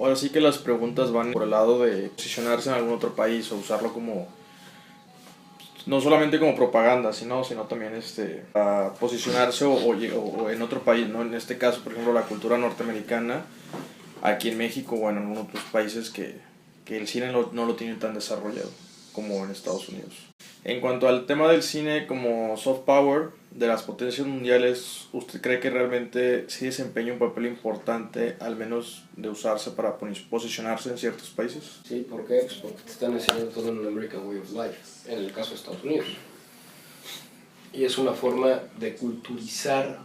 Ahora sí que las preguntas van por el lado de posicionarse en algún otro país o usarlo como, no solamente como propaganda, sino también a posicionarse o en otro país, ¿no? En este caso, por ejemplo, la cultura norteamericana, aquí en México o en algunos otros países que el cine no lo tienen tan desarrollado como en Estados Unidos. En cuanto al tema del cine como soft power de las potencias mundiales, ¿usted cree que realmente sí desempeña un papel importante, al menos de usarse para posicionarse en ciertos países? Sí, ¿por qué? Pues porque te están enseñando todo en un American Way of Life, en el caso de Estados Unidos. Y es una forma de culturizar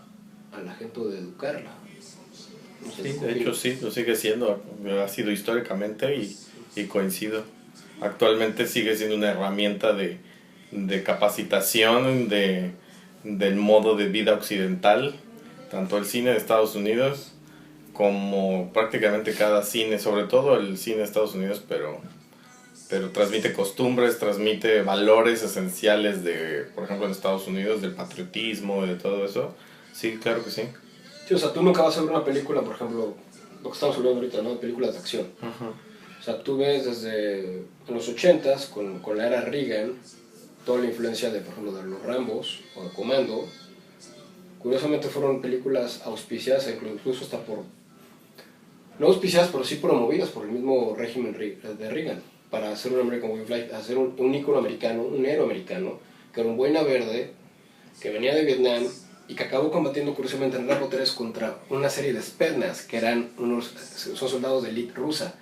a la gente o de educarla. No sé, Sí, de hecho sí, lo sigue siendo, ha sido históricamente y coincido. Actualmente sigue siendo una herramienta de capacitación del modo de vida occidental, tanto el cine de Estados Unidos como prácticamente cada cine, sobre todo el cine de Estados Unidos, pero transmite costumbres, transmite valores esenciales de, por ejemplo, en Estados Unidos, del patriotismo, de todo eso. Sí, claro que sí. Sí, o sea, tú nunca vas a ver una película, por ejemplo, lo que estamos hablando ahorita, ¿no? Películas de acción. O sea, tú ves desde los 80s, con la era Reagan, toda la influencia de, por ejemplo, de los Rambos o de Comando. Curiosamente fueron películas auspiciadas, incluso hasta por... No auspiciadas, pero sí promovidas por el mismo régimen de Reagan, para hacer un American Way of Life, hacer un ícono americano, un héroe americano, que era un boina verde, que venía de Vietnam, y que acabó combatiendo curiosamente en Rambo 3 contra una serie de Spetsnaz, que son soldados de élite rusa.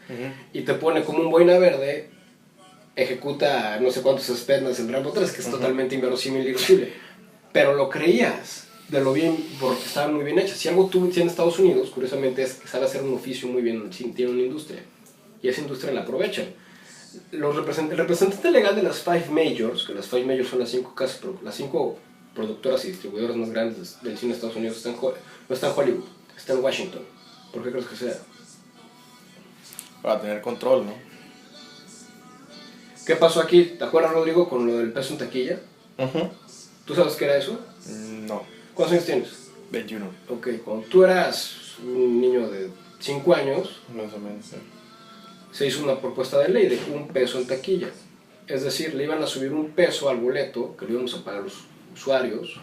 Y te pone como un boina verde, ejecuta no sé cuántos Spetsnaz en Rambo 3, que es totalmente inverosímil y irresistible. Pero lo creías, de lo bien, porque estaban muy bien hechas. Si algo tú tienes en Estados Unidos, curiosamente, es que sabe hacer un oficio muy bien, tiene una industria. Y esa industria la aprovechan. El representante legal de las Five Majors, que las Five Majors son las cinco productoras y distribuidoras más grandes del cine de Estados Unidos, no está en Hollywood, está en Washington. ¿Por qué crees que sea? Para tener control, ¿no? ¿Qué pasó aquí? ¿Te acuerdas, Rodrigo, con lo del peso en taquilla? ¿Tú sabes qué era eso? No. ¿Cuántos años tienes? 21. Ok, cuando tú eras un niño de 5 años, Más o menos, sí. Se hizo una propuesta de ley de $1 en taquilla. Es decir, le iban a subir $1 al boleto que lo íbamos a pagar los usuarios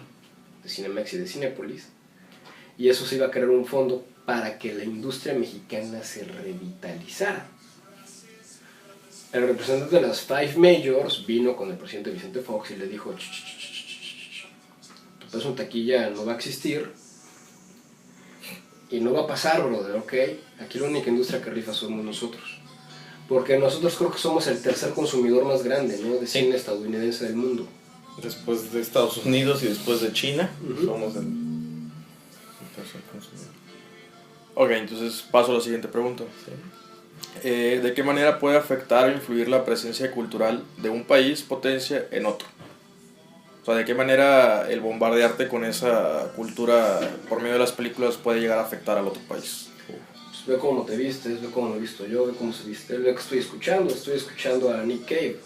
de Cinemex y de Cinépolis, y eso se iba a crear un fondo para que la industria mexicana se revitalizara. El representante de las Five Majors vino con el presidente Vicente Fox y le dijo: tu peso en taquilla no va a existir y no va a pasar, brother, ¿ok? Aquí la única industria que rifa somos nosotros. Porque nosotros creo que somos el tercer consumidor más grande, ¿no?, de cine estadounidense del mundo. Después de Estados Unidos y después de China, somos el tercer consumidor. Ok, entonces paso a la siguiente pregunta. Sí. ¿De qué manera puede afectar o influir la presencia cultural de un país potencia en otro? O sea, ¿de qué manera el bombardearte con esa cultura por medio de las películas puede llegar a afectar al otro país? Pues ve cómo te vistes, ve cómo me he visto yo, ve cómo se viste él, ve que estoy escuchando a Nick Cave.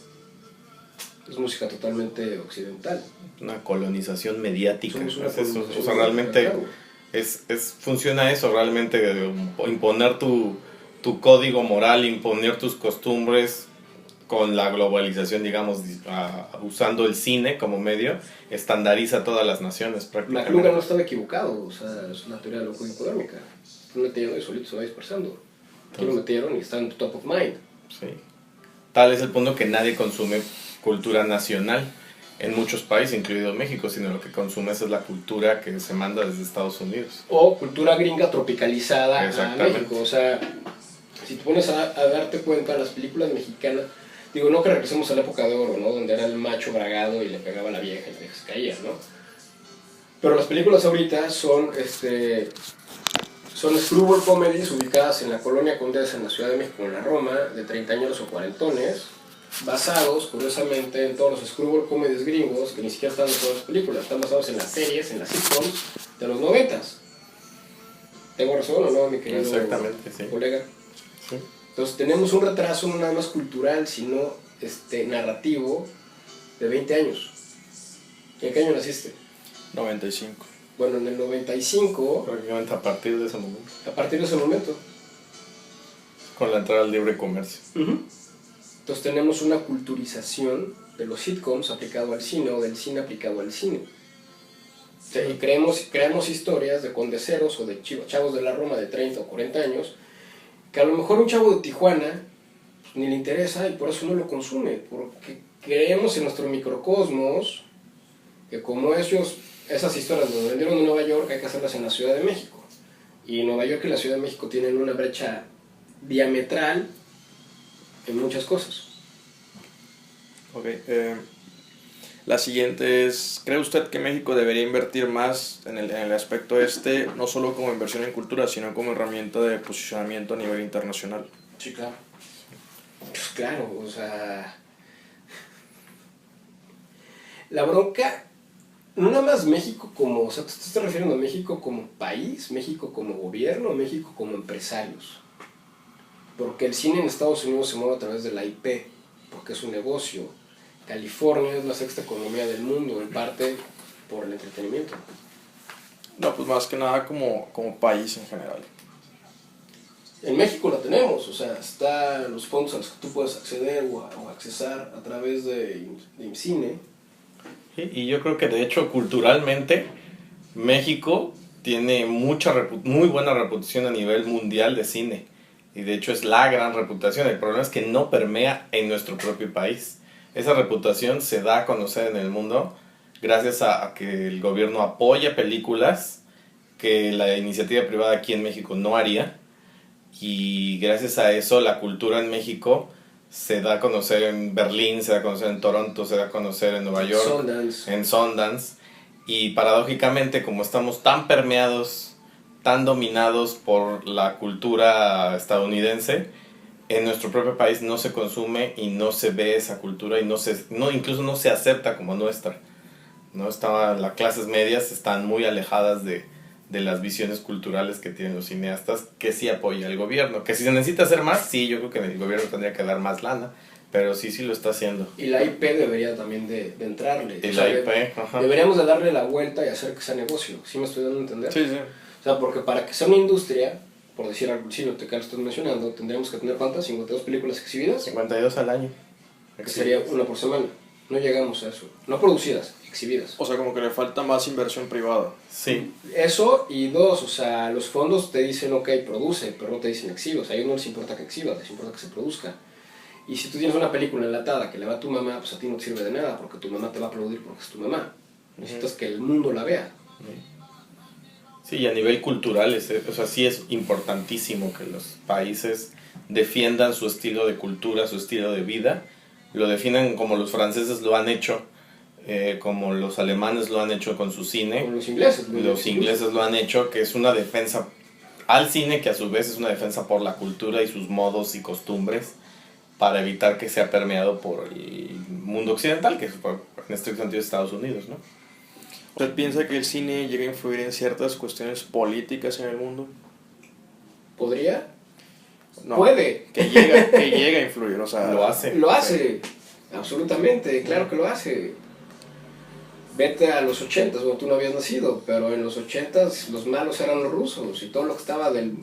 Es música totalmente occidental. Una colonización mediática. Somos una Es eso. colonización O sea, realmente mediática. funciona eso, realmente imponer tu código moral, imponer tus costumbres con la globalización, digamos, usando el cine como medio, estandariza a todas las naciones prácticamente. McLuhan no estaba equivocado, o sea, es una teoría locodinamológica. Lo metieron y solito se va dispersando. Aquí lo metieron y está en top of mind. Sí. Tal es el punto que nadie consume cultura nacional en muchos países, incluido México, sino lo que consumes es la cultura que se manda desde Estados Unidos. O cultura gringa tropicalizada a México. O sea, si te pones a darte cuenta, las películas mexicanas, digo, no que regresemos a la época de oro, ¿no?, donde era el macho bragado y le pegaba a la vieja y la vieja se caía, ¿no? Pero las películas ahorita son screwball comedies ubicadas en la Colonia Condesa, en la Ciudad de México, en la Roma, de 30 o cuarentones, basados, curiosamente, en todos los screwball comedies gringos, que ni siquiera están en todas las películas, están basados en las series, en las sitcoms de los 90s. ¿Tengo razón o no, mi querido colega? Sí. Entonces tenemos un retraso no nada más cultural, sino narrativo de 20 años. ¿En qué año naciste? 95. Bueno, en el 95... Prácticamente a partir de ese momento. A partir de ese momento. Con la entrada al libre comercio. Entonces tenemos una culturización de los sitcoms aplicado al cine o del cine aplicado al cine. O sea, y creamos historias de condeceros o de chavos de la Roma de 30 o 40 años que a lo mejor un chavo de Tijuana pues, ni le interesa y por eso no lo consume, porque creemos en nuestro microcosmos que como esas historias nos vendieron en Nueva York hay que hacerlas en la Ciudad de México. Y Nueva York y la Ciudad de México tienen una brecha diametral en muchas cosas. Ok, la siguiente es, ¿cree usted que México debería invertir más en el aspecto no solo como inversión en cultura, sino como herramienta de posicionamiento a nivel internacional? Sí, claro. Pues claro, o sea... La bronca, no nada más México como... O sea, ¿te estás refiriendo a México como país, México como gobierno, México como empresarios? Porque el cine en Estados Unidos se mueve a través de la IP, porque es un negocio. California es la sexta economía del mundo, en parte por el entretenimiento. No, pues más que nada como país en general. En México la tenemos, o sea, están los fondos a los que tú puedes acceder o accesar a través de IMCINE. Y yo creo que de hecho culturalmente México tiene muy buena reputación a nivel mundial de cine. Y de hecho es la gran reputación. El problema es que no permea en nuestro propio país. Esa reputación se da a conocer en el mundo gracias a que el gobierno apoya películas que la iniciativa privada aquí en México no haría. Y gracias a eso la cultura en México se da a conocer en Berlín, se da a conocer en Toronto, se da a conocer en Nueva York, en Sundance. Y paradójicamente, como estamos tan permeados, tan dominados por la cultura estadounidense, en nuestro propio país no se consume y no se ve esa cultura y incluso no se acepta como nuestra. Las clases medias están muy alejadas de las visiones culturales que tienen los cineastas, que sí apoya el gobierno. Que si se necesita hacer más, sí, yo creo que el gobierno tendría que dar más lana, pero sí lo está haciendo. Y la IP debería también de entrarle. Y la IP, ajá. Deberíamos de darle la vuelta y hacer que sea negocio. ¿Sí me estoy dando a entender? Sí, sí. O sea, porque para que sea una industria, por decir algo, sí, lo que Carlos estás mencionando, tendríamos que tener ¿cuántas? 52 películas exhibidas. 52 al año. Que sería una por semana. No llegamos a eso. No producidas, exhibidas. O sea, como que le falta más inversión privada. Sí. Eso, y dos, o sea, los fondos te dicen, ok, produce, pero no te dicen exhibas. A ellos no les importa que exhibas, les importa que se produzca. Y si tú tienes una película enlatada que le va a tu mamá, pues a ti no te sirve de nada, porque tu mamá te va a aplaudir porque es tu mamá. Necesitas que el mundo la vea. Sí, y a nivel cultural, o sea, sí es importantísimo que los países defiendan su estilo de cultura, su estilo de vida. Lo definan como los franceses lo han hecho, como los alemanes lo han hecho con su cine. Como los ingleses. Los ingleses lo han hecho, que es una defensa al cine, que a su vez es una defensa por la cultura y sus modos y costumbres, para evitar que sea permeado por el mundo occidental, que es en este sentido Estados Unidos, ¿no? ¿Usted piensa que el cine llega a influir en ciertas cuestiones políticas en el mundo? ¿Podría? No, puede. Que llega a influir, o sea... Lo hace. Lo hace, absolutamente, claro que lo hace. Vete a los 80s, bueno, tú no habías nacido, pero en los 80s los malos eran los rusos y todo lo que estaba del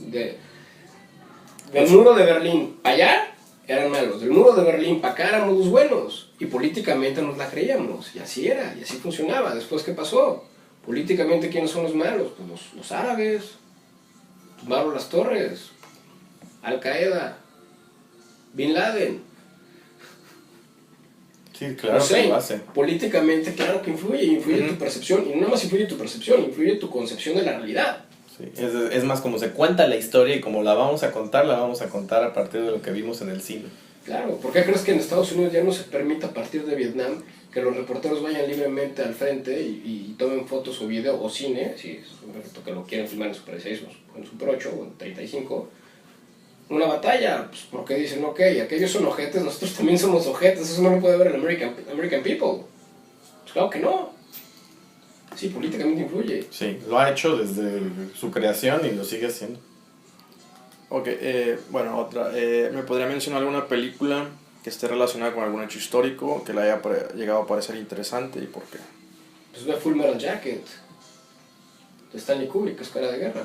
muro de Berlín para allá eran malos, del muro de Berlín para acá éramos los buenos y políticamente nos la creíamos y así era, y así funcionaba. Después, ¿qué pasó? Políticamente, ¿quiénes son los malos? Pues los árabes, tumbaron las torres, Al Qaeda, Bin Laden. Sí, claro, no sé, que lo hace. Políticamente, claro que influye tu percepción, y no más influye tu percepción, influye tu concepción de la realidad. Sí, es más como se cuenta la historia y como la vamos a contar a partir de lo que vimos en el cine. Claro, ¿por qué crees que en Estados Unidos ya no se permite a partir de Vietnam que los reporteros vayan libremente al frente y tomen fotos o video o cine, si es un reportero que lo quieren filmar en Super 6 o en Super 8 o en 35, una batalla? Pues porque dicen, ok, aquellos son ojetes, nosotros también somos ojetes, eso no lo puede ver el American People. Pues claro que no. Sí, políticamente influye. Sí, lo ha hecho desde su creación y lo sigue haciendo. Ok, bueno, otra. ¿Me podría mencionar alguna película que esté relacionada con algún hecho histórico que le haya llegado a parecer interesante y por qué? Pues ve Full Metal Jacket, de Stanley Kubrick, Escuela de Guerra.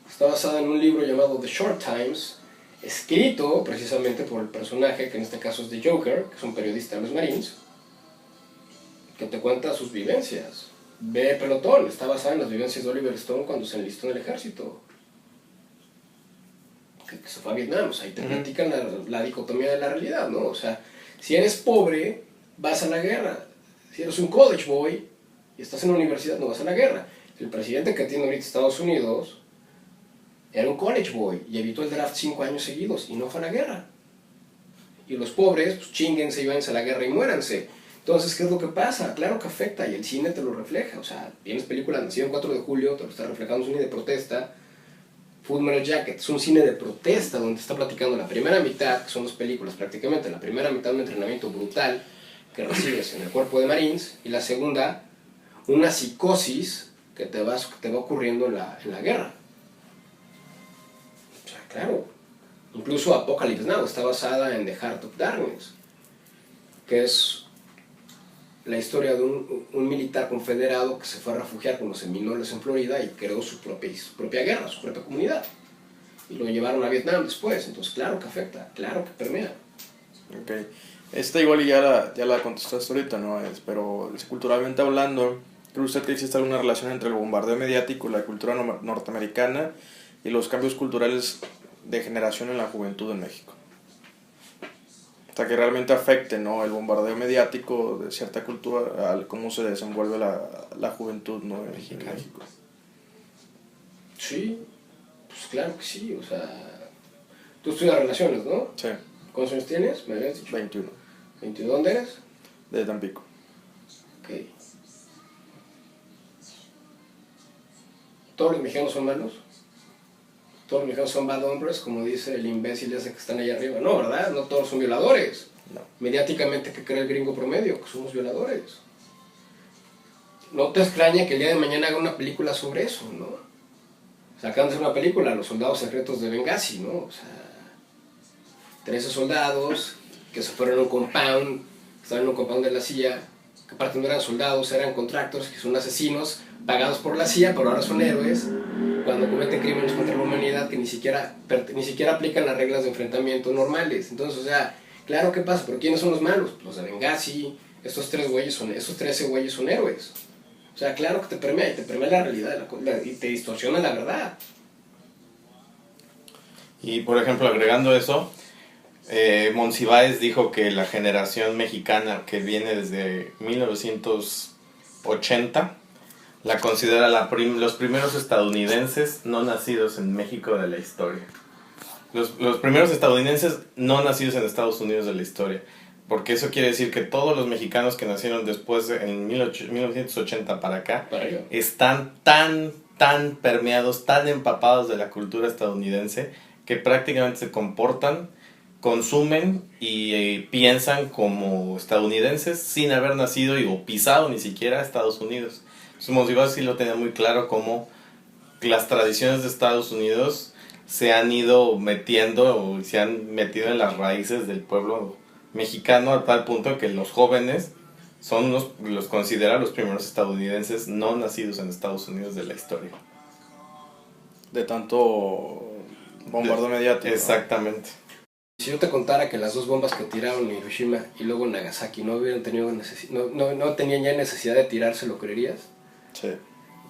Está basada en un libro llamado The Short Times, escrito precisamente por el personaje, que en este caso es The Joker, que es un periodista de los Marines, que te cuenta sus vivencias. Ve Pelotón, está basada en las vivencias de Oliver Stone cuando se enlistó en el ejército, que se fue a Vietnam. O sea, ahí te platican la dicotomía de la realidad, ¿no? O sea, si eres pobre, vas a la guerra. Si eres un college boy y estás en la universidad, no vas a la guerra. El presidente que tiene ahorita Estados Unidos era un college boy y evitó el draft 5 años seguidos y no fue a la guerra. Y los pobres, pues chinguense y váyanse a la guerra y muéranse. Entonces, ¿qué es lo que pasa? Claro que afecta y el cine te lo refleja. O sea, tienes películas nacido el 4 de julio, te lo está reflejando un cine de protesta. Full Metal Jacket es un cine de protesta donde te está platicando la primera mitad, que son 2 películas prácticamente, la primera mitad un entrenamiento brutal que recibes en el cuerpo de Marines y la segunda, una psicosis que te va ocurriendo en la guerra. O sea, claro, incluso Apocalypse Now está basada en The Heart of Darkness, que es la historia de un militar confederado que se fue a refugiar con los seminoles en Florida y creó su propia guerra, su propia comunidad. Y lo llevaron a Vietnam después. Entonces, claro que afecta, claro que permea. Ok. Esta igual ya la contestaste ahorita, ¿no? Pero culturalmente hablando, ¿cree usted que existe alguna relación entre el bombardeo mediático, la cultura norteamericana y los cambios culturales de generación en la juventud en México? O sea, que realmente afecte, ¿no?, el bombardeo mediático de cierta cultura al cómo se desenvuelve la juventud, ¿no?, en México. Sí, pues claro que sí. O sea, tú estudias relaciones, ¿no? Sí. ¿Cuántos años tienes? ¿Me habías dicho? 21. ¿21? ¿Dónde eres? De Tampico. Ok. ¿Todos los mexicanos son malos? ¿Todos los mexicanos son bad hombres, como dice el imbécil ese que están allá arriba? No, ¿verdad? No todos son violadores. No. Mediáticamente, ¿qué cree el gringo promedio? Que somos violadores. No te extraña que el día de mañana haga una película sobre eso, ¿no? Sacándose una película, Los soldados secretos de Benghazi, ¿no? O sea, 13 soldados que se fueron a un compound, estaban en un compound de la CIA, que aparte no eran soldados, eran contractors, que son asesinos pagados por la CIA, pero ahora son héroes cuando cometen crímenes contra la humanidad que ni siquiera aplican las reglas de enfrentamiento normales. Entonces, o sea, claro que pasa, pero ¿quiénes son los malos? Los de Benghazi. Estos 13 güeyes son héroes. O sea, claro que te permea, y te permea la realidad y te distorsiona la verdad. Y por ejemplo, agregando eso, Monsiváis dijo que la generación mexicana que viene desde 1980 la considera los primeros estadounidenses no nacidos en México de la historia. Los primeros estadounidenses no nacidos en Estados Unidos de la historia. Porque eso quiere decir que todos los mexicanos que nacieron después en 1980 para acá están tan permeados, tan empapados de la cultura estadounidense que prácticamente se comportan, consumen y piensan como estadounidenses sin haber nacido o pisado ni siquiera Estados Unidos. Monsiváis sí lo tenía muy claro, como las tradiciones de Estados Unidos se han ido metiendo o se han metido en las raíces del pueblo mexicano a tal punto que los jóvenes son los consideran los primeros estadounidenses no nacidos en Estados Unidos de la historia. De tanto bombardeo mediático. Exactamente. ¿No? Si yo te contara que las 2 bombas que tiraron en Hiroshima y luego en Nagasaki no tenían ya necesidad de tirarse, ¿lo creerías? Sí.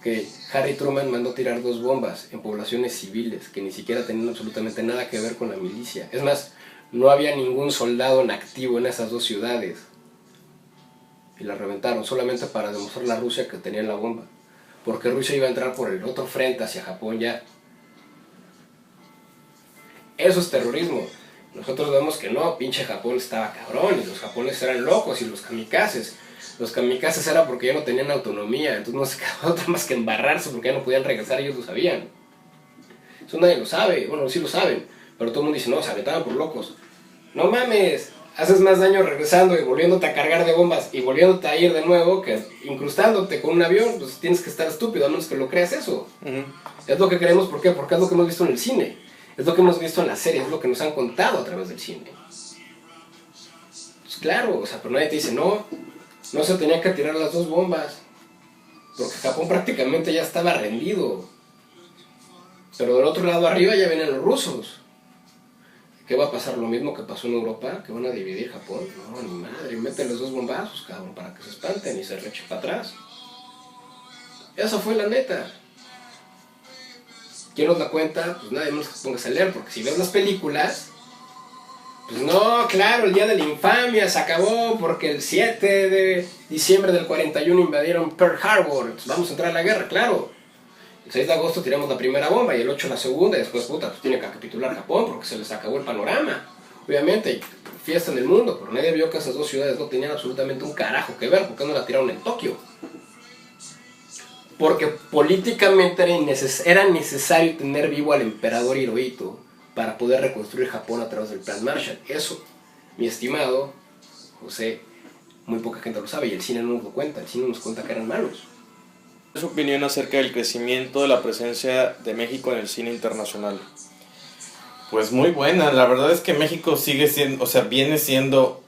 Que Harry Truman mandó tirar 2 bombas en poblaciones civiles que ni siquiera tenían absolutamente nada que ver con la milicia. Es más, no había ningún soldado en activo en esas 2 ciudades. Y las reventaron solamente para demostrar a Rusia que tenían la bomba. Porque Rusia iba a entrar por el otro frente hacia Japón ya. Eso es terrorismo. Nosotros vemos que no, pinche Japón estaba cabrón y los japoneses eran locos y los kamikazes. Los kamikazes era porque ya no tenían autonomía, entonces no se quedaba otra más que embarrarse porque ya no podían regresar, ellos lo sabían. Eso nadie lo sabe, bueno, sí lo saben, pero todo el mundo dice, no, se aventaban por locos. No mames, haces más daño regresando y volviéndote a cargar de bombas y volviéndote a ir de nuevo que incrustándote con un avión, pues tienes que estar estúpido, a menos que lo creas eso. Es lo que creemos, ¿por qué? Porque es lo que hemos visto en el cine, es lo que hemos visto en las series, es lo que nos han contado a través del cine. Pues claro, o sea, pero nadie te dice, no se tenía que tirar las 2 bombas, porque Japón prácticamente ya estaba rendido. Pero del otro lado arriba ya vienen los rusos. ¿Qué va a pasar? Lo mismo que pasó en Europa, que van a dividir Japón. No, ni madre, mételes 2 bombazos, cabrón, para que se espanten y se rechen para atrás. Esa fue la neta. ¿Quién nos la cuenta? Pues nadie más que te pongas a leer, porque si ves las películas, pues no, claro, el día de la infamia se acabó porque el 7 de diciembre del 41 invadieron Pearl Harbor, entonces vamos a entrar a la guerra, claro. El 6 de agosto tiramos la primera bomba y el 8 la segunda, y después, puta, pues tiene que capitular Japón porque se les acabó el panorama. Obviamente, hay fiesta en el mundo, pero nadie vio que esas dos ciudades no tenían absolutamente un carajo que ver, porque no la tiraron en Tokio. Porque políticamente era necesario tener vivo al emperador Hirohito para poder reconstruir Japón a través del Plan Marshall. Eso, mi estimado José, muy poca gente lo sabe y el cine no nos lo cuenta. El cine nos cuenta que eran malos. ¿Cuál es su opinión acerca del crecimiento de la presencia de México en el cine internacional? Pues muy buena, la verdad es que México sigue siendo, o sea, viene siendo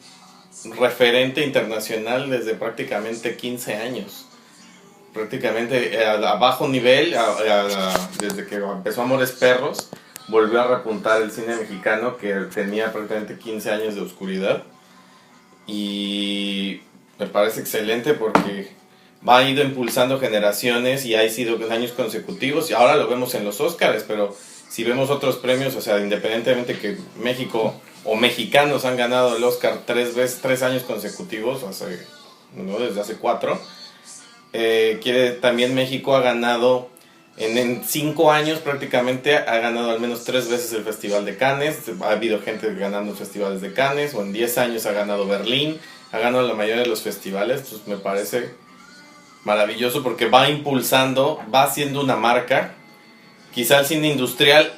referente internacional desde prácticamente 15 años. Prácticamente a bajo nivel, desde que empezó Amores Perros, volvió a repuntar el cine mexicano que tenía prácticamente 15 años de oscuridad. Y me parece excelente porque ha ido impulsando generaciones y ha sido en años consecutivos. Y ahora lo vemos en los Óscares, pero si vemos otros premios, o sea, independientemente que México o mexicanos han ganado el Óscar 3 años consecutivos, ¿no? Desde hace 4. También México ha ganado en 5 años prácticamente ha ganado al menos 3 veces el Festival de Cannes. Ha habido gente ganando festivales de Cannes, o en 10 años ha ganado Berlín, ha ganado la mayoría de los festivales. Pues me parece maravilloso porque va impulsando, va haciendo una marca. Quizá el cine industrial,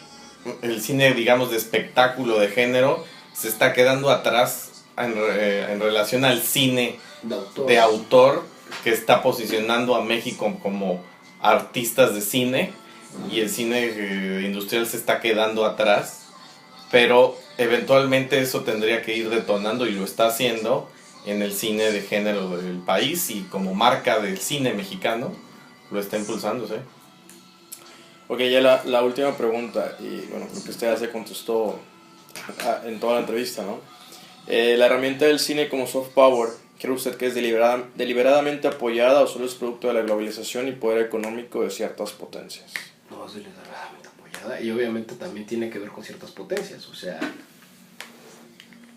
el cine digamos de espectáculo de género, se está quedando atrás en relación al cine de autor, que está posicionando a México como artistas de cine, y el cine industrial se está quedando atrás, pero eventualmente eso tendría que ir detonando y lo está haciendo en el cine de género del país, y como marca del cine mexicano lo está impulsando, ¿sí? Ok, ya la última pregunta, y bueno, creo que usted ya se contestó en toda la entrevista, ¿no? La herramienta del cine como soft power, ¿cree usted que es deliberadamente apoyada o solo es producto de la globalización y poder económico de ciertas potencias? No, es deliberadamente apoyada y obviamente también tiene que ver con ciertas potencias, o sea...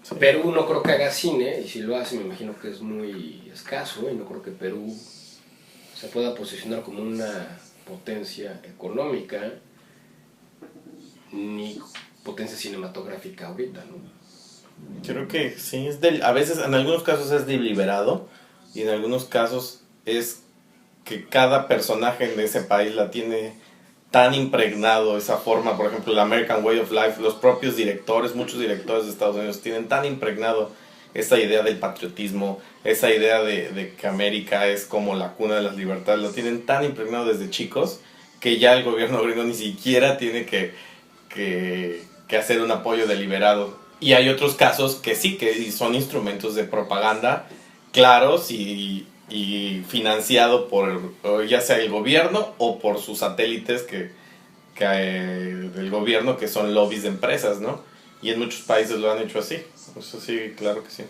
Sí. Perú no creo que haga cine, y si lo hace me imagino que es muy escaso, y no creo que Perú se pueda posicionar como una potencia económica ni potencia cinematográfica ahorita, ¿no? Creo que sí, a veces, en algunos casos es deliberado, y en algunos casos es que cada personaje en ese país la tiene tan impregnado, esa forma. Por ejemplo, el American Way of Life, los propios directores, muchos directores de Estados Unidos tienen tan impregnado esa idea del patriotismo, esa idea de que América es como la cuna de las libertades, lo tienen tan impregnado desde chicos que ya el gobierno gringo ni siquiera tiene que hacer un apoyo deliberado. Y hay otros casos que sí, que son instrumentos de propaganda claros y financiado por ya sea el gobierno o por sus satélites del gobierno, que son lobbies de empresas, ¿no? Y en muchos países lo han hecho así. Eso sí, claro que sí.